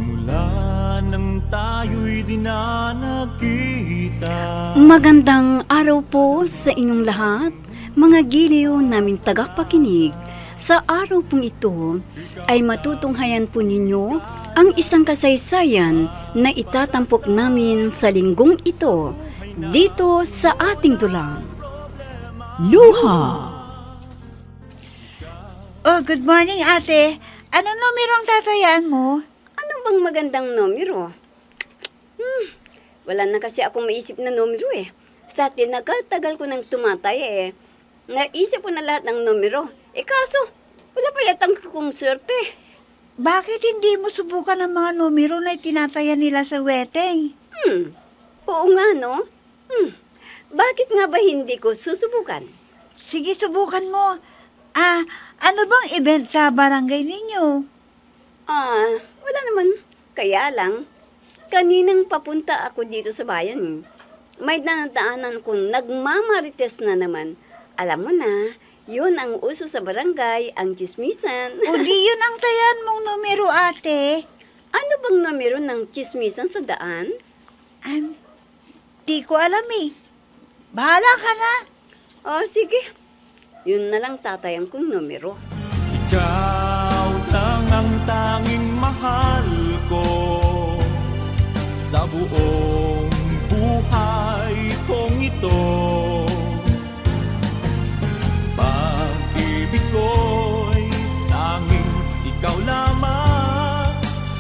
Mula nang tayo'y di na nagkita. Magandang araw po sa inyong lahat, mga giliw naming tagapakinig. Sa araw pong ito ay matutunghayan po ninyo ang isang kasaysayan na itatampok namin sa linggong ito dito sa ating dulang. Luha. Oh, good morning, ate. Anong numero ang tatayaan mo? Ano bang magandang numero? Wala na kasi akong maisip na numero eh. Sa tinagatagal ko nang tumatay eh. Naisip ko na lahat ng numero. Kaso, wala pa yatang kung swerte. Bakit hindi mo subukan ang mga numero na itinataya nila sa wedding? Oo nga no. Bakit nga ba hindi ko susubukan? Sige, subukan mo. Ano bang event sa barangay ninyo? Wala naman. Kaya lang, kaninang papunta ako dito sa bayan. May nadaanan kong nagmamarites na naman. Alam mo na, yun ang uso sa barangay, ang chismisan. O di yun ang tayan mong numero, ate. Ano bang numero ng chismisan sa daan? Di ko alam eh. Bahala ka na. Sige. Yun na lang tatayang kong numero. Ikaw lang ang tanging mahal ko sa buong buhay kong ito. Pag-ibig ko'y tanging ikaw lamang,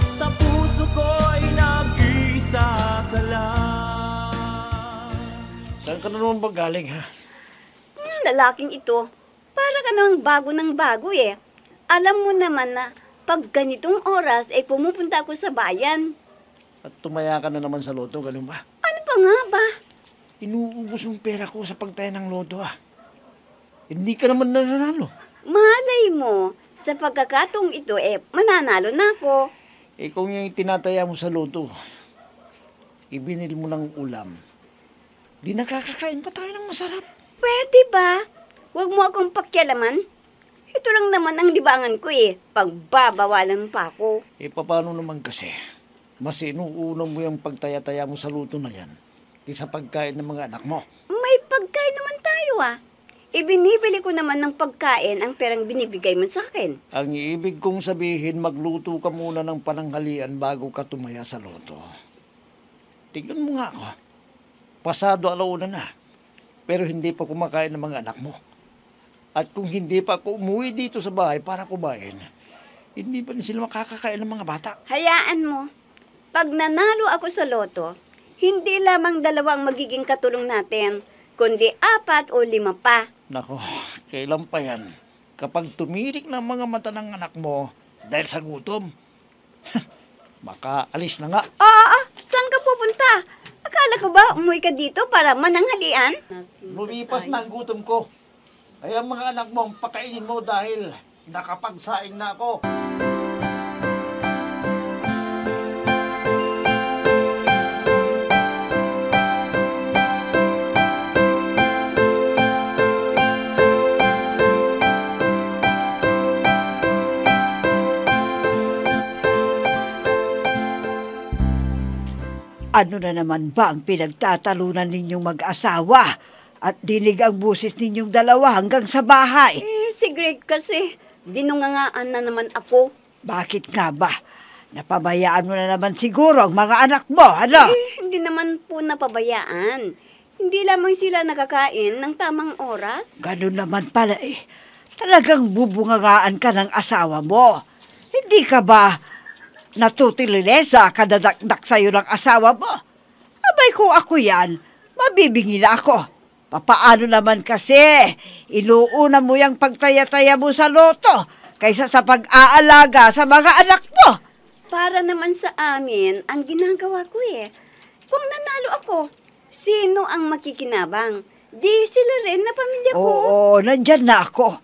sa puso ko'y nag-iisa ka lang. Saan ka na naman ba galing, ha? Lalaking ito, para ka namang bago ng bago eh. Alam mo naman na pag ganitong oras ay pumupunta ako sa bayan. At tumaya ka na naman sa loto, ganun ba? Ano pa nga ba? Inuubos yung pera ko sa pagtaya ng loto, ha? Hindi ka naman nananalo. Malay mo, sa pagkakataong ito mananalo na ako. Kung yung tinataya mo sa loto, ibinil mo ng ulam, di nakakakain pa tayo ng masarap. Pwede ba? Huwag mo akong pakialaman. Ito lang naman ang libangan ko pagbabawalan pa ako. Paano naman kasi? Mas inuuna mo yung pagtaya-taya mo sa luto na yan kaysa pagkain ng mga anak mo. May pagkain naman tayo Ibinibili ko naman ng pagkain ang perang binibigay mo sa akin. Ang ibig kong sabihin, magluto ka muna ng pananghalian bago ka tumaya sa loto. Tignan mo nga ako. Pasado alauna na. Pero hindi pa kumakain ng mga anak mo. At kung hindi pa ako umuwi dito sa bahay para kumain, hindi pa rin sila makakakain ng mga bata. Hayaan mo. Pag nanalo ako sa loto, hindi lamang 2 ang magiging katulong natin, kundi 4 o 5 pa. Nako, kailan pa yan? Kapag tumirik ng mga mata ng anak mo dahil sa gutom, makaalis na nga. Saan ka pupunta? Akala ko ba umuwi ka dito para mananghalian? Lumipas na ang gutom ko. Ay ang mga anak mo, pakainin mo dahil nakapagsaing na ako. Ano na naman ba ang pinagtatalunan ninyong mag-asawa? At dinig ang busis ninyong dalawa hanggang sa bahay. Si Greg kasi, dinungangaan na naman ako. Bakit nga ba? Napabayaan mo na naman siguro ang mga anak mo, ano? Hindi naman po napabayaan. Hindi lamang sila nakakain ng tamang oras. Ganun naman pala Talagang bubungangaan ka ng asawa mo. Hindi ka ba natutilili sa kadadakdak sa'yo ng asawa mo? Abay kung ako yan, mabibingil ako. Papaano naman kasi, inuuna mo yung pagtaya-taya mo sa loto kaysa sa pag-aalaga sa mga anak mo. Para naman sa amin, ang ginagawa ko Kung nanalo ako, sino ang makikinabang? Di sila rin na pamilya ko. Oo, nandyan na ako.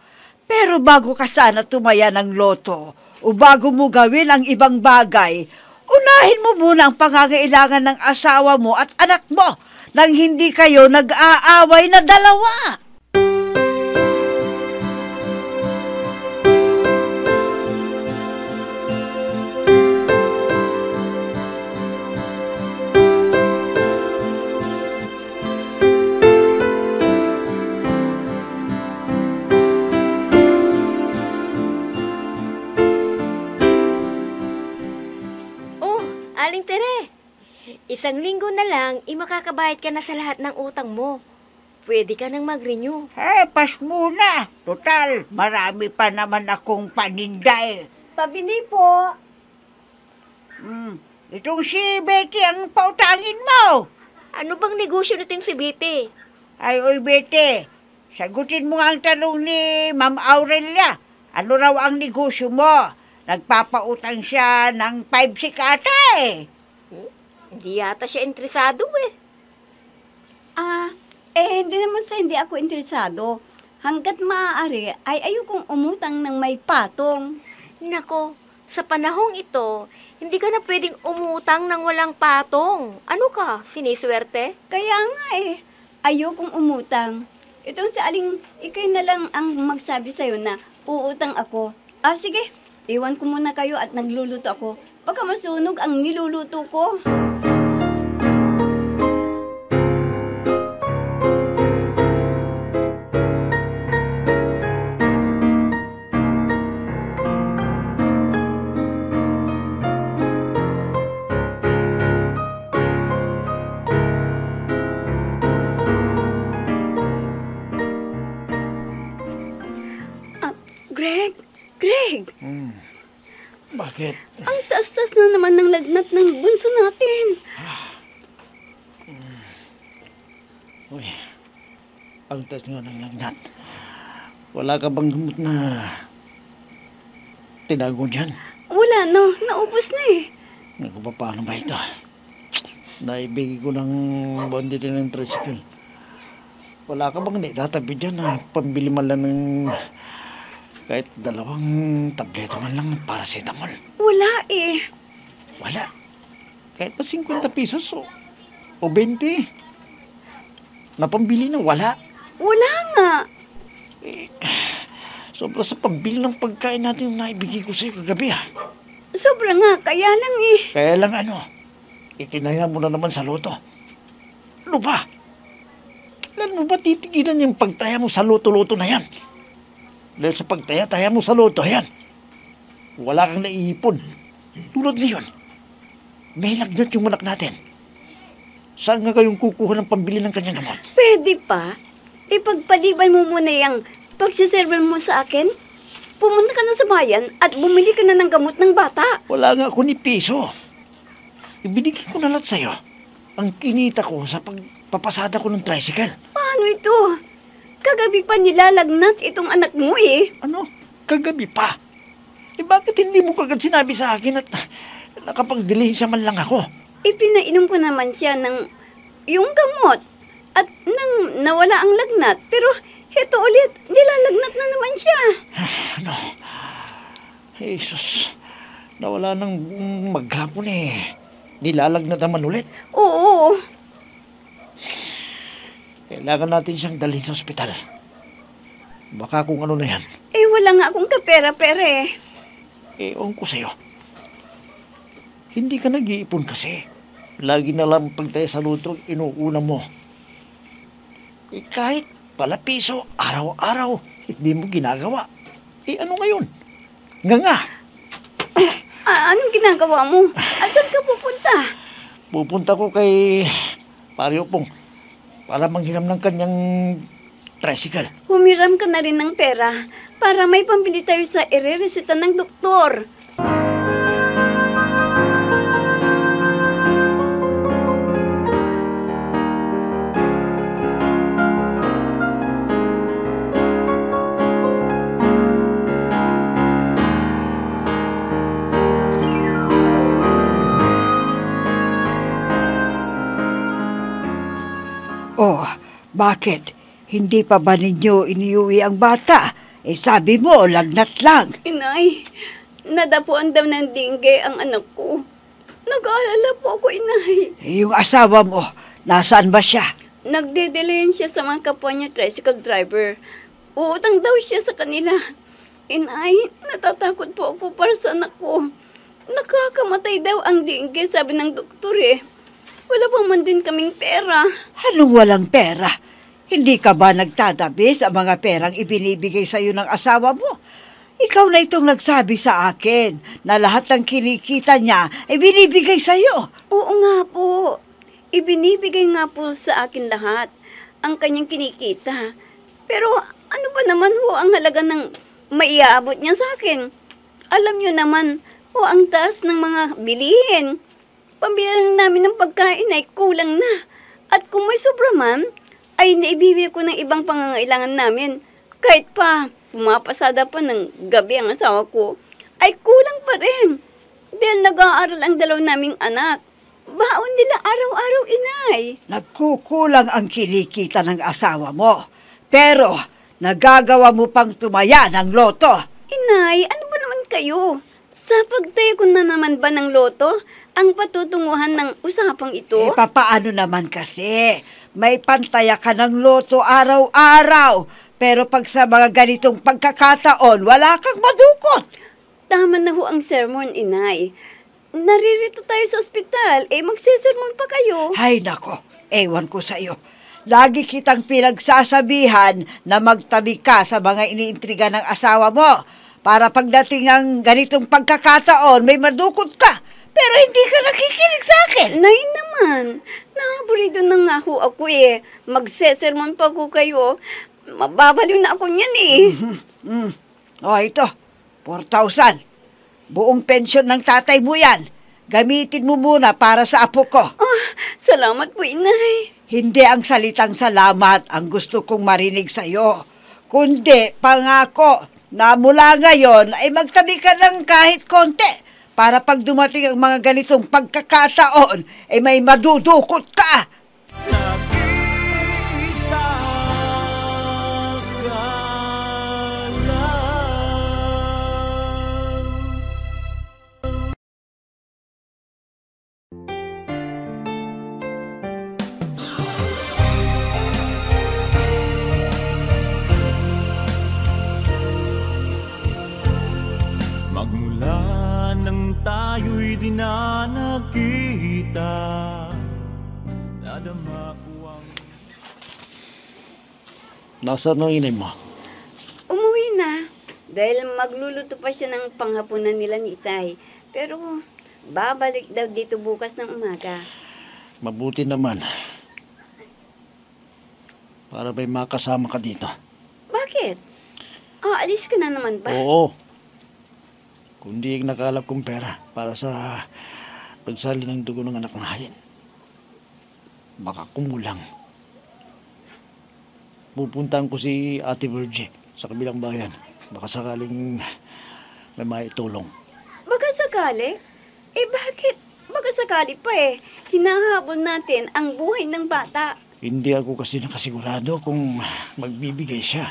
Pero bago ka sana tumaya ng loto, o bago mo gawin ang ibang bagay, unahin mo muna ang pangangailangan ng asawa mo at anak mo nang hindi kayo nag-aaway na dalawa. 1 linggo na lang, makakabayad ka na sa lahat ng utang mo. Pwede ka nang mag-renew. Pas muna. Total, marami pa naman akong paninda eh. Pabili po. Itong si Betty ang pautangin mo. Ano bang negosyo nito yung si Betty? Ay, oy Betty, sagutin mo nga ang tanong ni Ma'am Aurelia. Ano raw ang negosyo mo? Nagpapautang siya ng 5 sikata eh. Hindi yata siya interesado eh. Hindi naman sa hindi ako interesado. Hanggat maaari ay ayokong umutang ng may patong. Nako, sa panahong ito, hindi ka na pwedeng umutang ng walang patong. Ano ka, siniswerte? Kaya nga ayokong umutang. Itong si Aling, ikay na lang ang magsabi sa'yo na uutang ako. Sige, iwan ko muna kayo at nagluluto ako. Baka masunog ang niluluto ko. Greg! Bakit? Ang taas-taas na naman ng lagnat ng bunso natin. Uy, ang taas nga ng lagnat. Wala ka bang gamot na tinago dyan? Wala, no. Naubos na eh. Naku, paano ba ito? Naibigay ko ng bondi din ng tricycle. Wala ka bang naitatabi dyan na pambili man lang ng kahit 2 tableta man lang ng paracetamol? Wala eh. Wala. Kahit pa 50 pesos o 20. Napambili na wala. Wala nga. Sobra sa pambili ng pagkain natin na naibigay ko sa'yo kagabi Sobra nga, kaya lang eh. Kaya lang itinaya mo na naman sa loto. Ano ba? Kailan mo ba titigilan yung pagtaya mo sa loto-loto na yan? Dahil sa pagtaya-taya mo sa loto, yan. Wala kang naiipon. Tulad ngayon, may lagnat yung anak natin. Saan nga kayong kukuha ng pambili ng kanyang gamot? Pwede pa. Ipagpaliban mo muna yung pagsiserve mo sa akin. Pumunta ka na sa bayan at bumili ka na ng gamot ng bata. Wala nga ako ni piso. Ibinigay ko na lahat sa'yo. Ang kinita ko sa pagpapasada ko ng tricycle. Paano ito? Kagabi pa nilalagnat itong anak mo eh. Ano? Kagabi pa? Bakit hindi mo kagad sinabi sa akin at nakapag-delihensya man lang ako? Ipinainom ko naman siya ng yung gamot at nang nawala ang lagnat. Pero heto ulit, nilalagnat na naman siya. Ano? Jesus, nawala nang maghapon nilalagnat naman ulit. Oo. Kailangan natin siyang dalhin sa ospital. Baka kung ano na yan. Wala nga akong kapera-pera eh. Ewan ko sa'yo. Hindi ka nag-iipon kasi. Lagi na lang pagtaya sa luto, inuuna mo. Kahit pala piso, araw-araw, hindi mo ginagawa. Ano ngayon? Nga. Anong ginagawa mo? Asan ka pupunta? Pupunta ko kay Pario Pong para manghiram ng kanyang tricycle. Humiram ka na rin ng pera para may pambili tayo sa ireresita ng doktor. Oh, bakit? Hindi pa ba ninyo iniuwi ang bata? Sabi mo, lagnat lang. Inay, nadapuan daw ng dengue ang anak ko. Nag-aalala po ako, inay. Yung asawa mo, nasaan ba siya? Nagdedelayan siya sa mga kapwa niya tricycle driver. Uutang daw siya sa kanila. Inay, natatakot po ako para sa anak ko. Nakakamatay daw ang dengue, sabi ng doktor eh. Wala pa man din kaming pera. Anong walang pera? Hindi ka ba nagtatabi sa mga perang ibinibigay sa iyo ng asawa mo? Ikaw na itong nagsabi sa akin na lahat ng kinikita niya ay binibigay sa iyo. Oo nga po. Ibinibigay nga po sa akin lahat ang kanyang kinikita. Pero ano ba naman ho ang halaga ng maiaabot niya sa akin? Alam niyo naman ho ang taas ng mga bilihin. Pambili lang namin ng pagkain ay kulang na. At kung may sobra man, ay naibibili ko ng ibang pangangailangan namin. Kahit pa pumapasada pa ng gabi ang asawa ko, ay kulang pa rin. Dahil nag-aaral ang dalaw naming anak. Baon nila araw-araw, inay. Nagkukulang ang kinikita ng asawa mo. Pero nagagawa mo pang tumaya ng loto. Inay, ano ba naman kayo? Sa pagtayo ko na naman ba ng loto, ang patutunguhan ng usapang ito? Papaano naman kasi? May pantaya ka ng loto araw-araw. Pero pag sa mga ganitong pagkakataon, wala kang madukot. Tama na ho ang sermon, inay. Naririto tayo sa ospital, magsisermon pa kayo. Ay nako, ewan ko sa iyo. Lagi kitang pinagsasabihan na magtabi ka sa mga iniintriga ng asawa mo. Para pagdating ang ganitong pagkakataon, may madukot ka. Pero hindi ka nakikinig sa akin. Nay naman, nakaburido na nga ho ako Magsesermon pa ko kayo. Mababaliw na ako niyan Ito, 4,000. Buong pensyon ng tatay mo yan. Gamitin mo muna para sa apo ko. Salamat po, inay. Hindi ang salitang salamat ang gusto kong marinig sa'yo. Kundi pangako na mula ngayon ay magtabi ka ng kahit konti para pag dumating ang mga ganitong pagkakataon ay may madudukot ka. Nag-iisa ka lang. Magmula nang tayo'y di na nagkita, nadama ko ang... Nasaan ang inay mo? Umuwi na. Dahil magluluto pa siya ng panghapunan nila ni Itay. Pero babalik daw dito bukas ng umaga. Mabuti naman. Para may makasama ka dito. Bakit? Alis ka na naman ba? Oo. Kundi yung nakalap kong pera para sa pagsali ng dugo ng anak ng hayin. Baka kumulang. Pupuntahan ko si Ate Virgie sa kabilang bayan. Baka sakaling may maitulong. Baka sakali? Bakit? Baka sakali pa Hinahabol natin ang buhay ng bata. Hindi ako kasi nakasigurado kung magbibigay siya.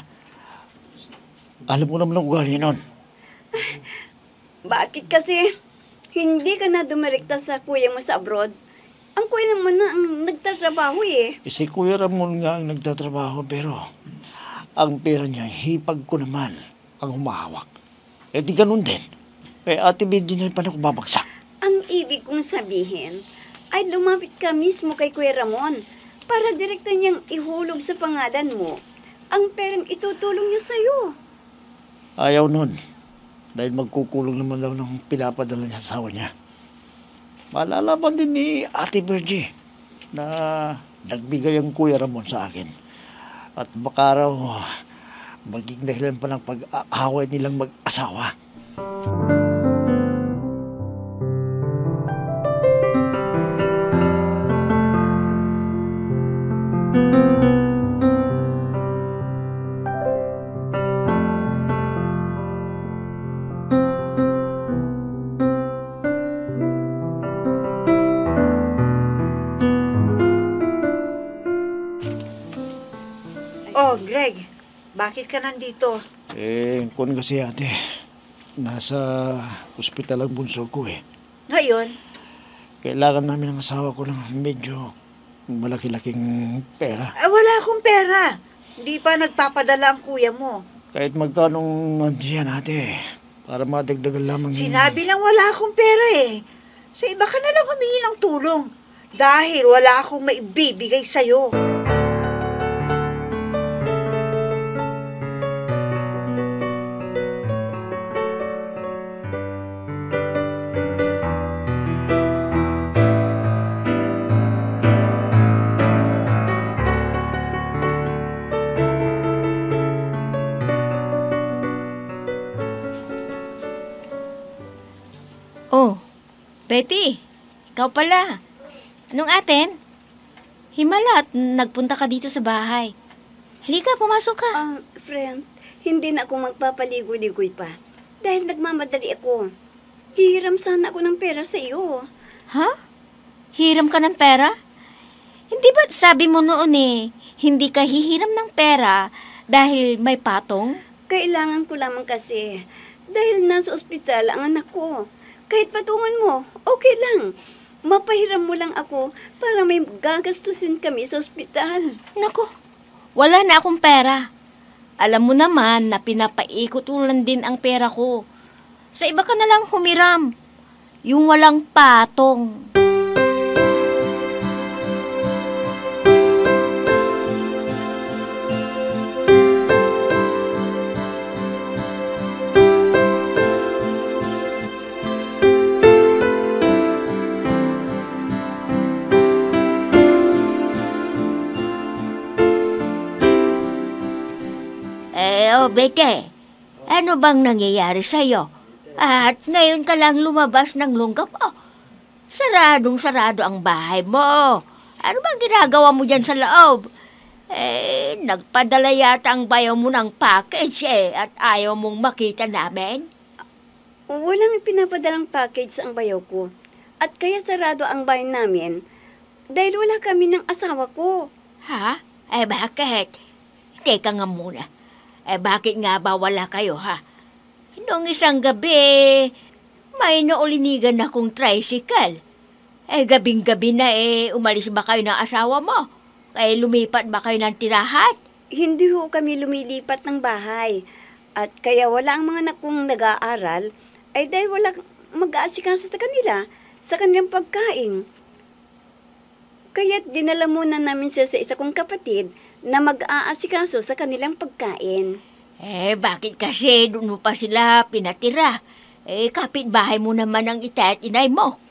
Alam mo naman ang ugali nun. Bakit kasi hindi ka na dumirekta sa kuya mo sa abroad? Ang kuya naman na ang nagtatrabaho Si Kuya Ramon nga ang nagtatrabaho pero ang pera niya, hipag ko naman ang humahawak. Di ganun din. Ate Virginia pa na ako babagsak. Ang ibig kong sabihin ay lumapit ka mismo kay Kuya Ramon para direkta niyang ihulog sa pangalan mo ang perang itutulong niya sa'yo. Ayaw nun. Dahil magkukulong naman daw ng pinapadala niya sa asawa niya. Malalaman din ni Ate Virgie na nagbigay ang Kuya Ramon sa akin. At baka raw maging dahilan pa ng pag-aaway nilang mag-asawa. Oh, Greg, bakit ka nandito? Kung kasi ate, nasa ospital ang bunso ko Ngayon? Kailangan namin ng asawa ko ng medyo malaki-laking pera. Wala akong pera. Hindi pa nagpapadala ang kuya mo. Kahit magkanong nandiyan ate, para madagdagan lamang Sinabi lang wala akong pera Sa iba ka na lang humingi ng tulong. Dahil wala akong maibibigay sa'yo. Betty, ikaw pala. Anong atin? Himala at nagpunta ka dito sa bahay. Halika, pumasok ka. Friend, hindi na ako magpapaligoy-ligoy pa. Dahil nagmamadali ako. Hihiram sana ako ng pera sa iyo. Ha? Hiram ka ng pera? Hindi ba sabi mo noon hindi ka hihiram ng pera dahil may patong? Kailangan ko lamang kasi. Dahil nasa ospital ang anak ko. Kahit patungan mo, okay lang. Mapahiram mo lang ako para may gagastusin kami sa ospital. Naku, wala na akong pera. Alam mo naman na pinapaikot-ulan din ang pera ko. Sa iba ka na lang humiram. Yung walang patong. Bete, ano bang nangyayari sa'yo? At ngayon ka lang lumabas ng lungga mo. Saradong-sarado ang bahay mo. Ano bang ginagawa mo dyan sa loob? Nagpadala yata ang bayaw mo ng package at ayaw mong makita namin? Walang pinapadalang package sa ang bayaw ko. At kaya sarado ang bahay namin dahil wala kami ng asawa ko. Ha? Bakit? Teka nga muna. Bakit nga ba wala kayo, ha? Noong isang gabi, may naulinigan akong tricycle. Gabing-gabi na umalis ba kayo ng asawa mo? Lumipat ba kayo ng tirahan? Hindi ho kami lumilipat ng bahay. At kaya wala ang mga anak kong nag-aaral ay dahil wala mag-aasikaso sa kanila, sa kanilang pagkain. Kaya't dinala muna namin sila sa isa kong kapatid na mag-aasikaso sa kanilang pagkain. Bakit kasi doon mo pa sila pinatira? Kapitbahay mo naman ang itay at inay mo.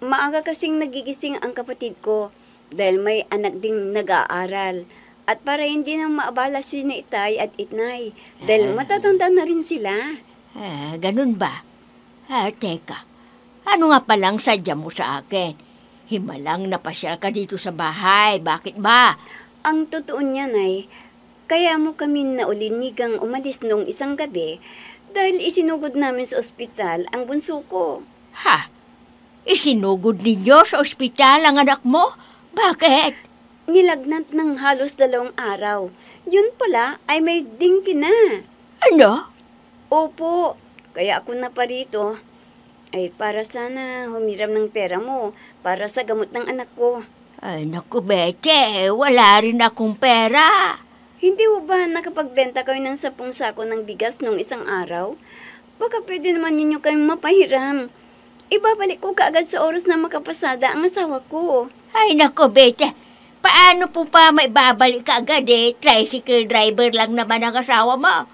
Maaga kasing nagigising ang kapatid ko dahil may anak ding nag-aaral. At para hindi na maabala si na itay at itnay dahil matatanda na rin sila. Ganun ba? Teka, ano nga palang sadya mo sa akin? Himalang napasyal ka dito sa bahay. Bakit ba? Ang totoo niyan ay, kaya mo kami naulinigang umalis noong isang gabi dahil isinugod namin sa ospital ang bunso ko. Ha? Isinugod ninyo sa ospital ang anak mo? Bakit? Nilagnat ng halos 2 araw. Yun pala ay may dingki na. Ano? Opo, kaya ako na pa rito. Ay para sana humiram ng pera mo para sa gamot ng anak ko. Ay, naku, Bete, wala rin akong pera. Hindi mo ba nakapagbenta kayo ng 10 sako ng bigas nung isang araw? Baka pwede naman ninyo kayong mapahiram. Ibabalik ko kaagad sa oras na makapasada ang asawa ko. Ay, naku, Bete, paano po pa maibabalik ka agad Tricycle driver lang naman ang asawa mo.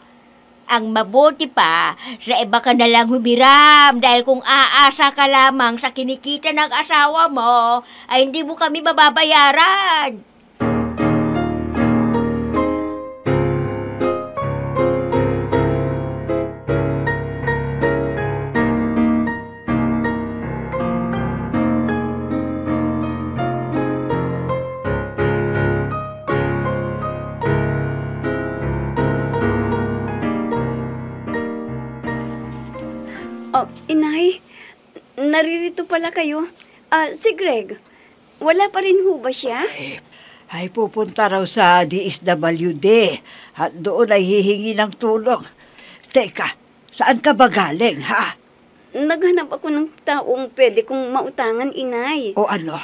Ang mabuti pa, sa iba ka na lang humiram dahil kung aasa ka lamang sa kinikita ng asawa mo, ay hindi mo kami mababayaran. Inay, naririto pala kayo. Si Greg, wala pa rin ho ba siya? Ay pupunta raw sa DSWD at doon ay hihingi ng tulong. Teka, saan ka ba galing, ha? Naghanap ako ng taong pwede kong mautangan, inay. O ano,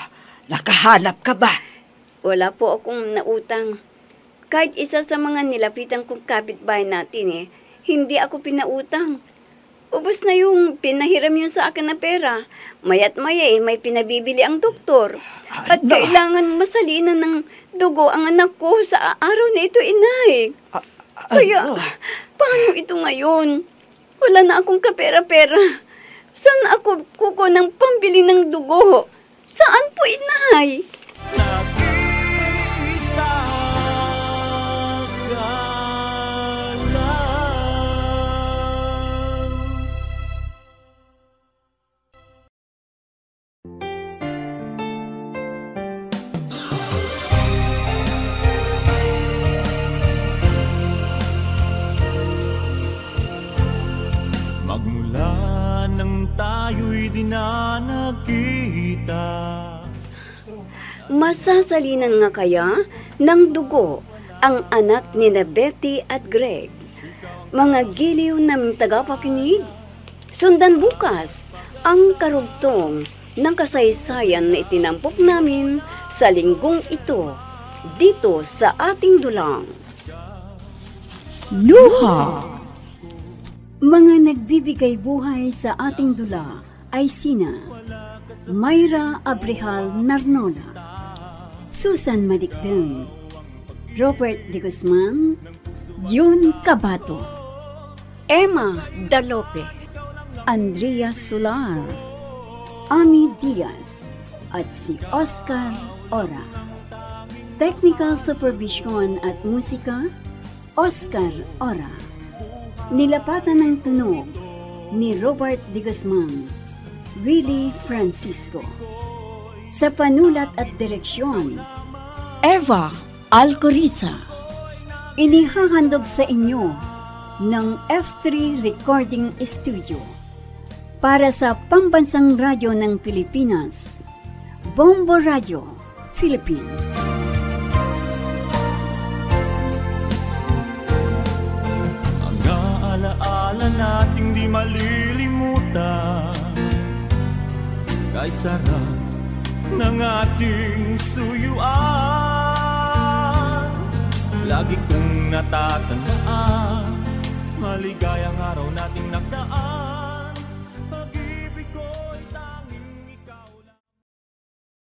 nakahanap ka ba? Wala po akong nautang. Kahit isa sa mga nilapitan kong kapitbahay natin hindi ako pinautang. Ubus na yung pinahiram yun sa akin na pera. Maya't maya may pinabibili ang doktor. At kailangan masalinan ng dugo ang anak ko sa araw na ito, inay. Kaya, paano ito ngayon? Wala na akong kapera-pera. Saan ako kuko ng pambili ng dugo? Saan po, inay? Masasalinan nga kaya ng dugo ang anak ni na Betty at Greg. Mga giliw naming tagapakinig, sundan bukas ang karugtong ng kasaysayan na itinampok namin sa linggong ito dito sa ating dulang. Luha. Mga nagbibigay buhay sa ating dula ay sina Mayra Abrehal Narnola, Susan Malikdeng, Robert De Guzman, Jun Cabato, Emma Dalope, Andrea Solar, Ami Diaz, at si Oscar Ora. Technical Supervision at Musika, Oscar Ora. Nilapatan ng tunog ni Robert De Guzman, Willie Francisco. Sa panulat at direksyon, Eva Alcoriza. Inihahandog sa inyo ng F3 Recording Studio para sa Pambansang Radyo ng Pilipinas, Bombo Radio, Philippines. Alaala nating di malilimutan, kay sarap ng ating suyuan. Lagi kong natatandaan, maligayang araw nating nagdaan.